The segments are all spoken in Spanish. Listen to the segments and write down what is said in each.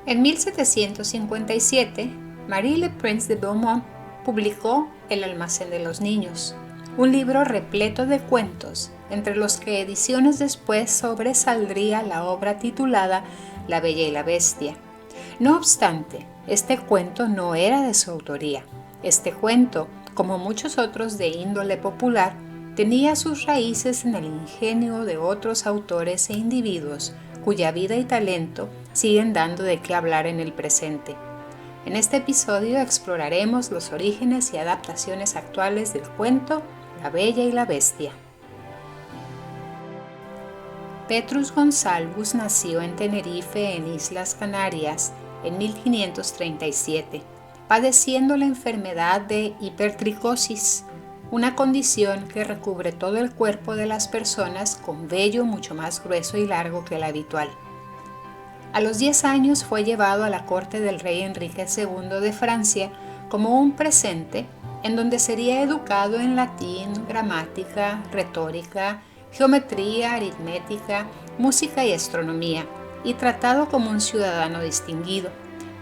En 1757, Marie Le Prince de Beaumont publicó El almacén de los niños, un libro repleto de cuentos, entre los que ediciones después sobresaldría la obra titulada La Bella y la Bestia. No obstante, este cuento no era de su autoría. Este cuento, como muchos otros de índole popular, tenía sus raíces en el ingenio de otros autores e individuos cuya vida y talento siguen dando de qué hablar en el presente. En este episodio exploraremos los orígenes y adaptaciones actuales del cuento La Bella y la Bestia. Petrus Gonsalvus nació en Tenerife, en Islas Canarias, en 1537, padeciendo la enfermedad de hipertricosis, una condición que recubre todo el cuerpo de las personas con vello mucho más grueso y largo que el habitual. A los 10 años fue llevado a la corte del rey Enrique II de Francia como un presente en donde sería educado en latín, gramática, retórica, geometría, aritmética, música y astronomía, y tratado como un ciudadano distinguido,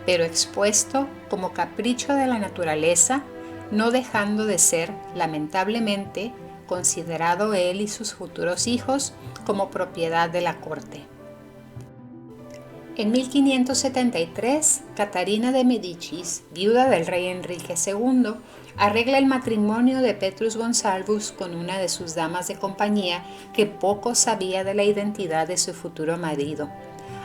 pero expuesto como capricho de la naturaleza, no dejando de ser, lamentablemente, considerado él y sus futuros hijos como propiedad de la corte. En 1573, Catarina de Medicis, viuda del rey Enrique II, arregla el matrimonio de Petrus Gonsalvus con una de sus damas de compañía que poco sabía de la identidad de su futuro marido.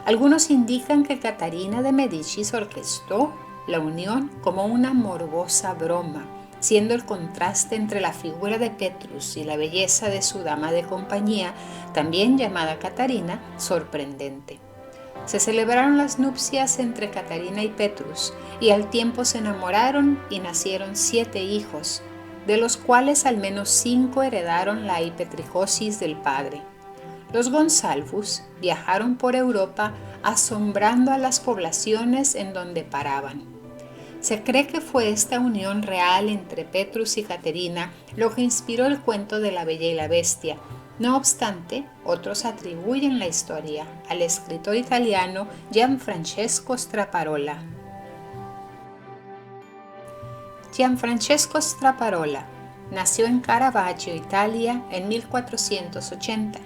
Algunos indican que Catarina de Medicis orquestó la unión como una morbosa broma, siendo el contraste entre la figura de Petrus y la belleza de su dama de compañía, también llamada Catarina, sorprendente. Se celebraron las nupcias entre Catarina y Petrus, y al tiempo se enamoraron y nacieron 7 hijos, de los cuales al menos 5 heredaron la hipertricosis del padre. Los Gonsalvus viajaron por Europa asombrando a las poblaciones en donde paraban. Se cree que fue esta unión real entre Petrus y Caterina lo que inspiró el cuento de La Bella y la Bestia. No obstante, otros atribuyen la historia al escritor italiano Gianfrancesco Straparola. Gianfrancesco Straparola nació en Caravaggio, Italia, en 1480.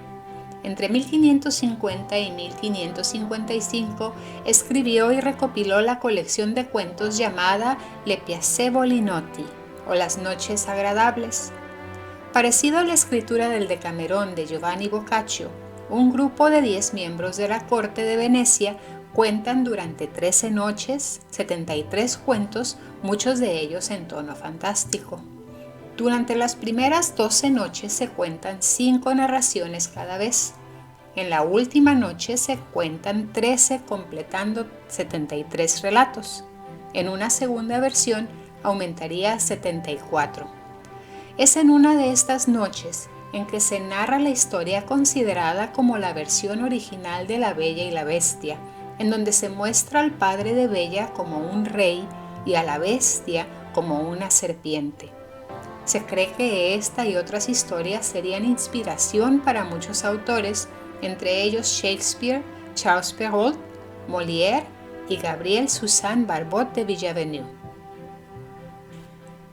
Entre 1550 y 1555 escribió y recopiló la colección de cuentos llamada Le Piacevoli Notti, o Las Noches Agradables. Parecido a la escritura del Decamerón de Giovanni Boccaccio, un grupo de 10 miembros de la corte de Venecia cuentan durante 13 noches 73 cuentos, muchos de ellos en tono fantástico. Durante las primeras 12 noches se cuentan 5 narraciones cada vez. En la última noche se cuentan 13, completando 73 relatos. En una segunda versión aumentaría a 74. Es en una de estas noches en que se narra la historia considerada como la versión original de La Bella y la Bestia, en donde se muestra al padre de Bella como un rey y a la bestia como una serpiente. Se cree que esta y otras historias serían inspiración para muchos autores, entre ellos Shakespeare, Charles Perrault, Molière y Gabrielle Suzanne Barbot de Villeneuve.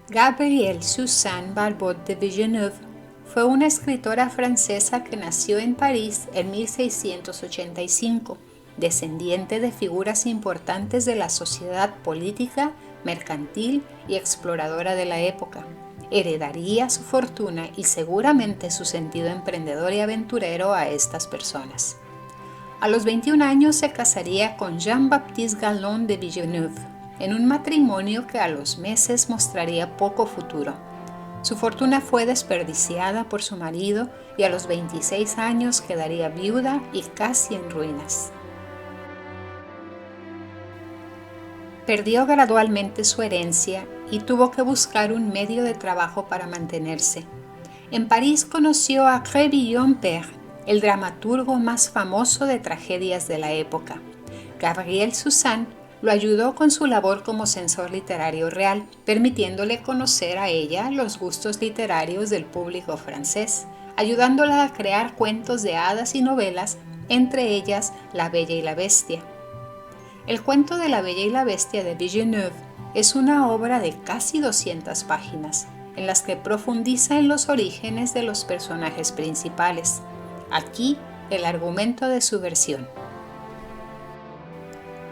Gabrielle Suzanne Barbot de Villeneuve fue una escritora francesa que nació en París en 1685, descendiente de figuras importantes de la sociedad política, mercantil y exploradora de la época. Heredaría su fortuna y seguramente su sentido emprendedor y aventurero a estas personas. A los 21 años se casaría con Jean-Baptiste Gallon de Villeneuve, en un matrimonio que a los meses mostraría poco futuro. Su fortuna fue desperdiciada por su marido y a los 26 años quedaría viuda y casi en ruinas. Perdió gradualmente su herencia y tuvo que buscar un medio de trabajo para mantenerse. En París conoció a Crébillon-Père, el dramaturgo más famoso de tragedias de la época. Gabrielle Suzanne lo ayudó con su labor como censor literario real, permitiéndole conocer a ella los gustos literarios del público francés, ayudándola a crear cuentos de hadas y novelas, entre ellas La Bella y la Bestia. El cuento de La Bella y la Bestia de Villeneuve es una obra de casi 200 páginas, en las que profundiza en los orígenes de los personajes principales. Aquí, el argumento de su versión.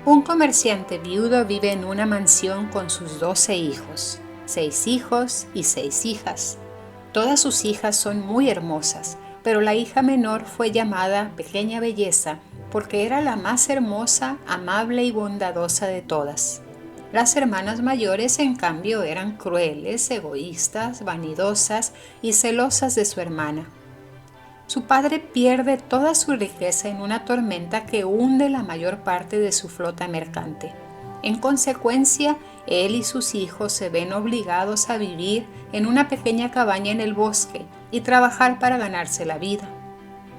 Un comerciante viudo vive en una mansión con sus 12 hijos, 6 hijos y 6 hijas. Todas sus hijas son muy hermosas, pero la hija menor fue llamada Pequeña Belleza porque era la más hermosa, amable y bondadosa de todas. Las hermanas mayores, en cambio, eran crueles, egoístas, vanidosas y celosas de su hermana. Su padre pierde toda su riqueza en una tormenta que hunde la mayor parte de su flota mercante. En consecuencia, él y sus hijos se ven obligados a vivir en una pequeña cabaña en el bosque y trabajar para ganarse la vida.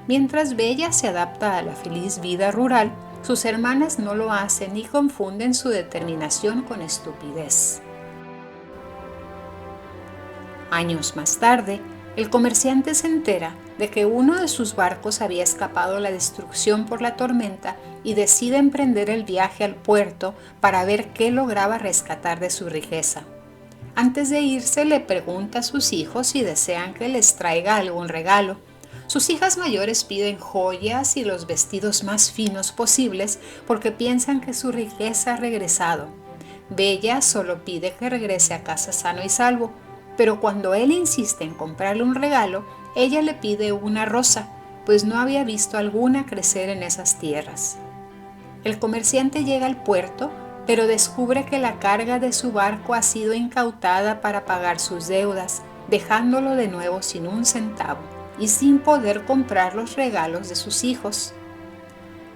Mientras Bella se adapta a la feliz vida rural, sus hermanas no lo hacen y confunden su determinación con estupidez. Años más tarde, el comerciante se entera de que uno de sus barcos había escapado la destrucción por la tormenta y decide emprender el viaje al puerto para ver qué lograba rescatar de su riqueza. Antes de irse, le pregunta a sus hijos si desean que les traiga algún regalo. Sus hijas mayores piden joyas y los vestidos más finos posibles porque piensan que su riqueza ha regresado. Bella solo pide que regrese a casa sano y salvo, pero cuando él insiste en comprarle un regalo, ella le pide una rosa, pues no había visto alguna crecer en esas tierras. El comerciante llega al puerto, pero descubre que la carga de su barco ha sido incautada para pagar sus deudas, dejándolo de nuevo sin un centavo y sin poder comprar los regalos de sus hijos.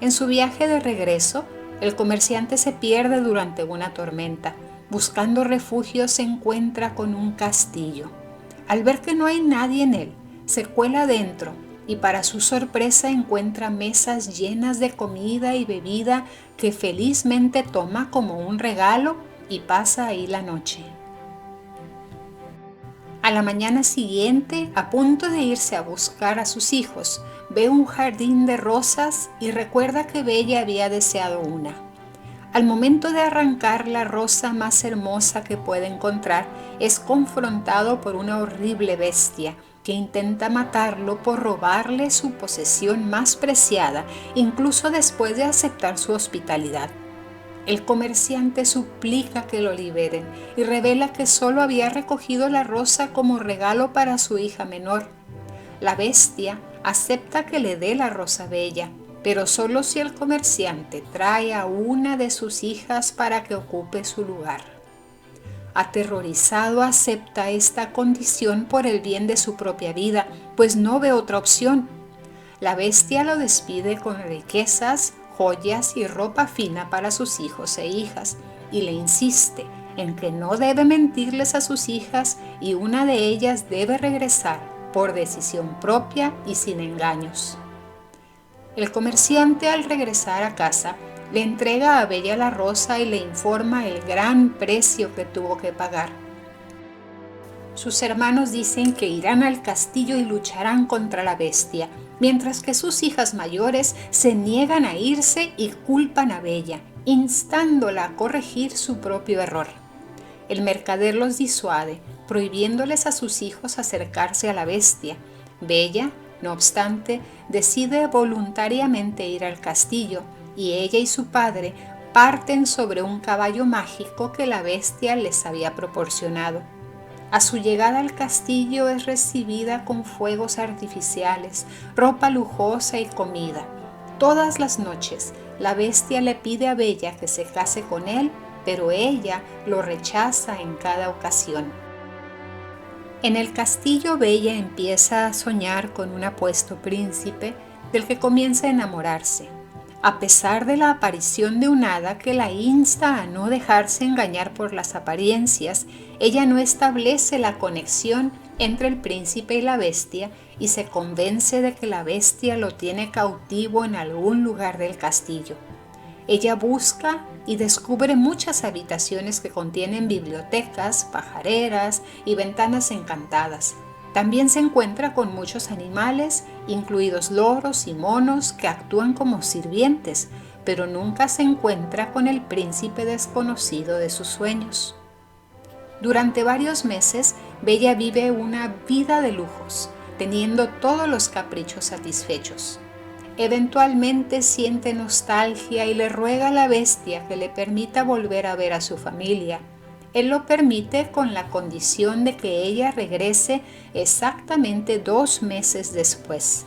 En su viaje de regreso, el comerciante se pierde durante una tormenta. Buscando refugio se encuentra con un castillo. Al ver que no hay nadie en él, se cuela dentro y para su sorpresa encuentra mesas llenas de comida y bebida que felizmente toma como un regalo y pasa ahí la noche. A la mañana siguiente, a punto de irse a buscar a sus hijos, ve un jardín de rosas y recuerda que Bella había deseado una. Al momento de arrancar la rosa más hermosa que puede encontrar, es confrontado por una horrible bestia que intenta matarlo por robarle su posesión más preciada, incluso después de aceptar su hospitalidad. El comerciante suplica que lo liberen y revela que solo había recogido la rosa como regalo para su hija menor. La bestia acepta que le dé la rosa bella, pero solo si el comerciante trae a una de sus hijas para que ocupe su lugar. Aterrorizado acepta esta condición por el bien de su propia vida, pues no ve otra opción. La bestia lo despide con riquezas, joyas y ropa fina para sus hijos e hijas, y le insiste en que no debe mentirles a sus hijas y una de ellas debe regresar por decisión propia y sin engaños. El comerciante, al regresar a casa, le entrega a Bella la rosa y le informa el gran precio que tuvo que pagar. Sus hermanos dicen que irán al castillo y lucharán contra la bestia, mientras que sus hijas mayores se niegan a irse y culpan a Bella, instándola a corregir su propio error. El mercader los disuade, prohibiéndoles a sus hijos acercarse a la bestia. Bella, no obstante, decide voluntariamente ir al castillo, y ella y su padre parten sobre un caballo mágico que la bestia les había proporcionado. A su llegada al castillo es recibida con fuegos artificiales, ropa lujosa y comida. Todas las noches, la bestia le pide a Bella que se case con él, pero ella lo rechaza en cada ocasión. En el castillo, Bella empieza a soñar con un apuesto príncipe del que comienza a enamorarse. A pesar de la aparición de un hada que la insta a no dejarse engañar por las apariencias, ella no establece la conexión entre el príncipe y la bestia y se convence de que la bestia lo tiene cautivo en algún lugar del castillo. Ella busca y descubre muchas habitaciones que contienen bibliotecas, pajareras y ventanas encantadas. También se encuentra con muchos animales, incluidos loros y monos, que actúan como sirvientes, pero nunca se encuentra con el príncipe desconocido de sus sueños. Durante varios meses, Bella vive una vida de lujos, teniendo todos los caprichos satisfechos. Eventualmente siente nostalgia y le ruega a la bestia que le permita volver a ver a su familia. Él lo permite con la condición de que ella regrese exactamente 2 meses después.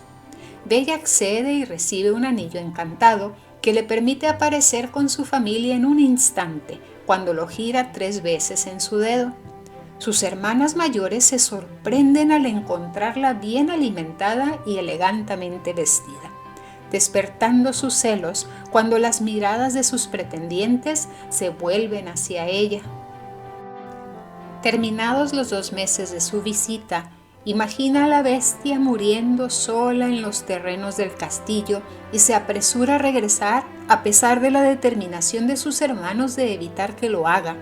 Bella accede y recibe un anillo encantado que le permite aparecer con su familia en un instante, cuando lo gira 3 veces en su dedo. Sus hermanas mayores se sorprenden al encontrarla bien alimentada y elegantemente vestida, despertando sus celos cuando las miradas de sus pretendientes se vuelven hacia ella. Terminados los 2 meses de su visita, imagina a la bestia muriendo sola en los terrenos del castillo y se apresura a regresar a pesar de la determinación de sus hermanos de evitar que lo haga.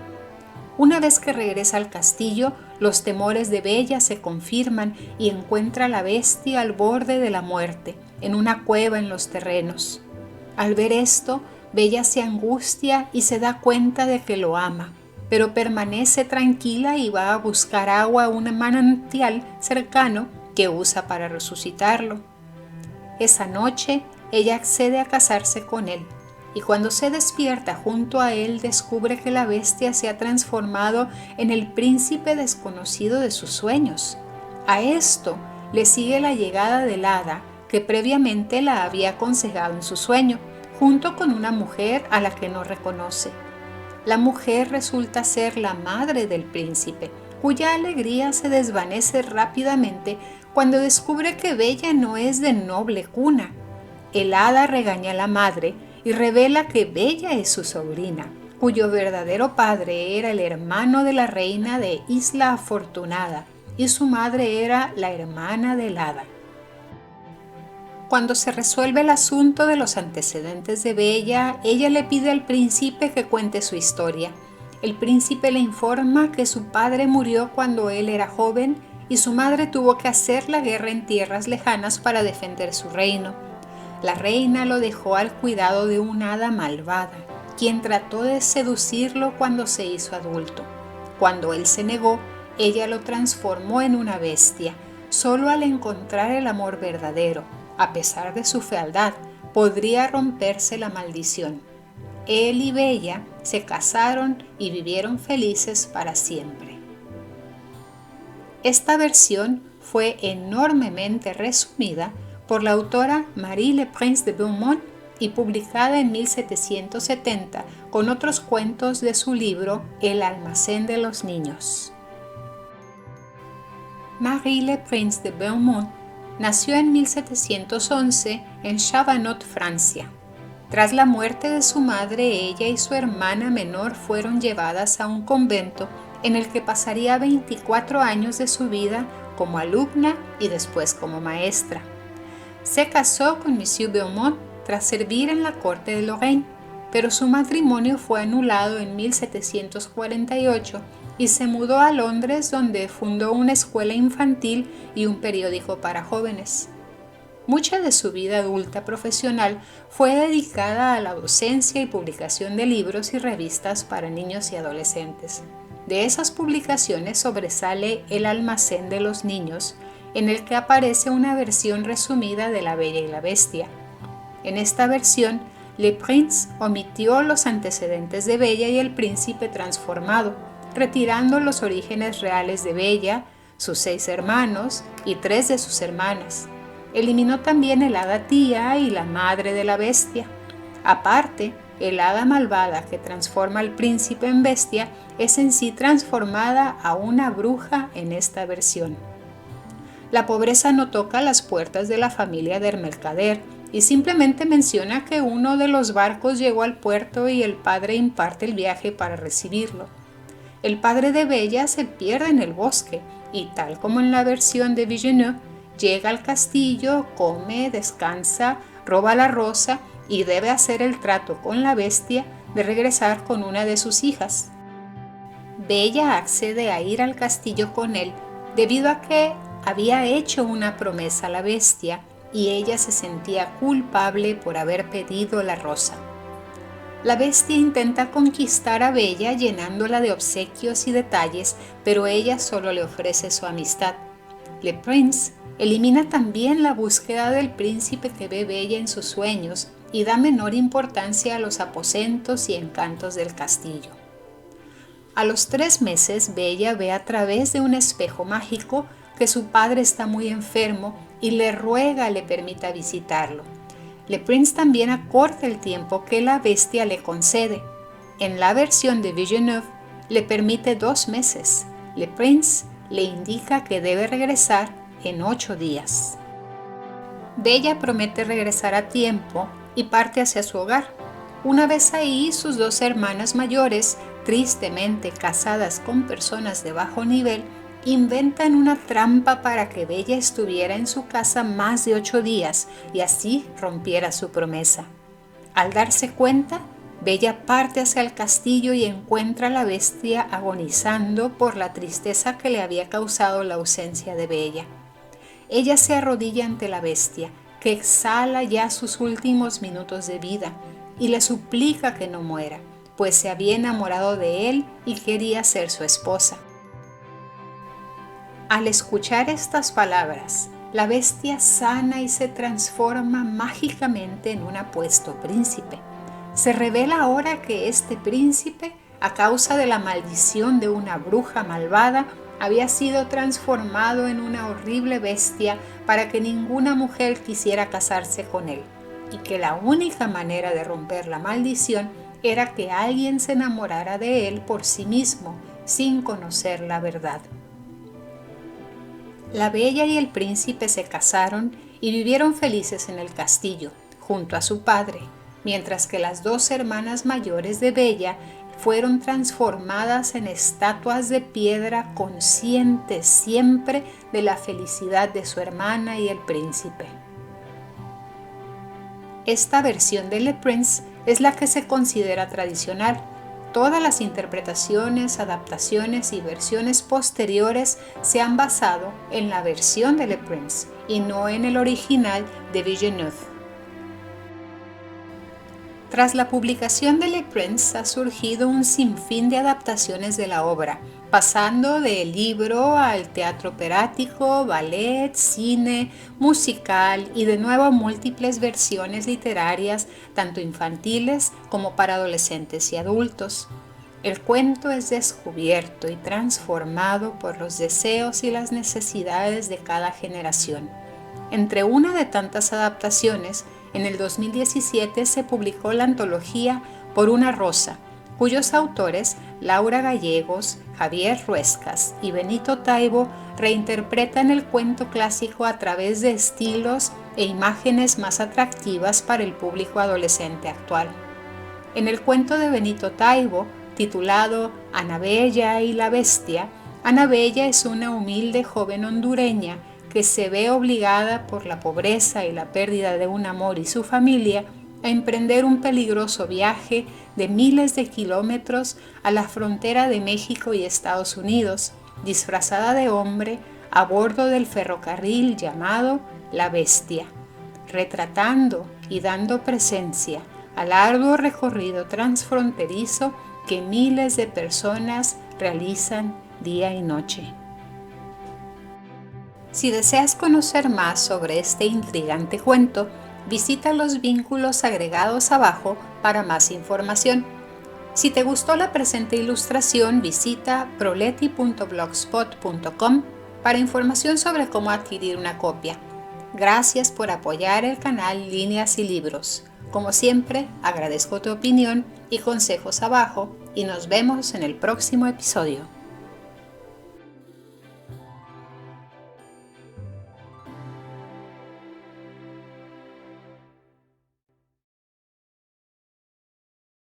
Una vez que regresa al castillo, los temores de Bella se confirman y encuentra a la bestia al borde de la muerte, en una cueva en los terrenos. Al ver esto, Bella se angustia y se da cuenta de que lo ama, pero permanece tranquila y va a buscar agua a un manantial cercano que usa para resucitarlo. Esa noche, ella accede a casarse con él, y cuando se despierta junto a él descubre que la bestia se ha transformado en el príncipe desconocido de sus sueños. A esto le sigue la llegada del hada que previamente la había aconsejado en su sueño, junto con una mujer a la que no reconoce. La mujer resulta ser la madre del príncipe, cuya alegría se desvanece rápidamente cuando descubre que Bella no es de noble cuna. El hada regaña a la madre y revela que Bella es su sobrina, cuyo verdadero padre era el hermano de la reina de Isla Afortunada y su madre era la hermana del hada. Cuando se resuelve el asunto de los antecedentes de Bella, ella le pide al príncipe que cuente su historia. El príncipe le informa que su padre murió cuando él era joven y su madre tuvo que hacer la guerra en tierras lejanas para defender su reino. La reina lo dejó al cuidado de una hada malvada, quien trató de seducirlo cuando se hizo adulto. Cuando él se negó, ella lo transformó en una bestia, solo al encontrar el amor verdadero. A pesar de su fealdad, podría romperse la maldición. Él y Bella se casaron y vivieron felices para siempre. Esta versión fue enormemente resumida por la autora Marie Le Prince de Beaumont y publicada en 1770 con otros cuentos de su libro El almacén de los niños. Marie Le Prince de Beaumont nació en 1711 en Chabanot, Francia. Tras la muerte de su madre, ella y su hermana menor fueron llevadas a un convento en el que pasaría 24 años de su vida como alumna y después como maestra. Se casó con Monsieur Beaumont tras servir en la corte de Lorraine, pero su matrimonio fue anulado en 1748 y se mudó a Londres, donde fundó una escuela infantil y un periódico para jóvenes. Mucha de su vida adulta profesional fue dedicada a la docencia y publicación de libros y revistas para niños y adolescentes. De esas publicaciones sobresale El almacén de los niños, en el que aparece una versión resumida de La Bella y la Bestia. En esta versión, Le Prince omitió los antecedentes de Bella y el príncipe transformado, retirando los orígenes reales de Bella, sus 6 hermanos y 3 de sus hermanas. Eliminó también el hada tía y la madre de la bestia. Aparte, el hada malvada que transforma al príncipe en bestia es en sí transformada a una bruja en esta versión. La pobreza no toca las puertas de la familia del mercader y simplemente menciona que uno de los barcos llegó al puerto y el padre imparte el viaje para recibirlo. El padre de Bella se pierde en el bosque y, tal como en la versión de Villeneuve, llega al castillo, come, descansa, roba la rosa y debe hacer el trato con la bestia de regresar con una de sus hijas. Bella accede a ir al castillo con él debido a que había hecho una promesa a la bestia y ella se sentía culpable por haber pedido la rosa. La bestia intenta conquistar a Bella llenándola de obsequios y detalles, pero ella solo le ofrece su amistad. Le Prince elimina también la búsqueda del príncipe que ve Bella en sus sueños y da menor importancia a los aposentos y encantos del castillo. A los 3 meses, Bella ve a través de un espejo mágico que su padre está muy enfermo y le ruega le permita visitarlo. Le Prince también acorta el tiempo que la bestia le concede. En la versión de Villeneuve le permite 2 meses. Le Prince le indica que debe regresar en 8 días. Bella promete regresar a tiempo y parte hacia su hogar. Una vez ahí, sus 2 hermanas mayores, tristemente casadas con personas de bajo nivel, inventan una trampa para que Bella estuviera en su casa más de 8 días y así rompiera su promesa. Al darse cuenta, Bella parte hacia el castillo y encuentra a la bestia agonizando por la tristeza que le había causado la ausencia de Bella. Ella se arrodilla ante la bestia, que exhala ya sus últimos minutos de vida, y le suplica que no muera, pues se había enamorado de él y quería ser su esposa. Al escuchar estas palabras, la bestia sana y se transforma mágicamente en un apuesto príncipe. Se revela ahora que este príncipe, a causa de la maldición de una bruja malvada, había sido transformado en una horrible bestia para que ninguna mujer quisiera casarse con él, y que la única manera de romper la maldición era que alguien se enamorara de él por sí mismo, sin conocer la verdad. La Bella y el príncipe se casaron y vivieron felices en el castillo, junto a su padre, mientras que las 2 hermanas mayores de Bella fueron transformadas en estatuas de piedra conscientes siempre de la felicidad de su hermana y el príncipe. Esta versión de Le Prince es la que se considera tradicional. Todas las interpretaciones, adaptaciones y versiones posteriores se han basado en la versión de Le Prince y no en el original de Villeneuve. Tras la publicación de Le Prince ha surgido un sinfín de adaptaciones de la obra, pasando del libro al teatro operático, ballet, cine, musical y de nuevo múltiples versiones literarias, tanto infantiles como para adolescentes y adultos. El cuento es descubierto y transformado por los deseos y las necesidades de cada generación. Entre una de tantas adaptaciones, en el 2017 se publicó la antología Por una rosa, cuyos autores, Laura Gallegos, Javier Ruescas y Benito Taibo, reinterpretan el cuento clásico a través de estilos e imágenes más atractivas para el público adolescente actual. En el cuento de Benito Taibo, titulado Ana Bella y la bestia, Ana Bella es una humilde joven hondureña que se ve obligada por la pobreza y la pérdida de un amor y su familia a emprender un peligroso viaje de miles de kilómetros a la frontera de México y Estados Unidos, disfrazada de hombre a bordo del ferrocarril llamado La Bestia, retratando y dando presencia al arduo recorrido transfronterizo que miles de personas realizan día y noche. Si deseas conocer más sobre este intrigante cuento, visita los vínculos agregados abajo para más información. Si te gustó la presente ilustración, visita proleti.blogspot.com para información sobre cómo adquirir una copia. Gracias por apoyar el canal Líneas y Libros. Como siempre, agradezco tu opinión y consejos abajo y nos vemos en el próximo episodio.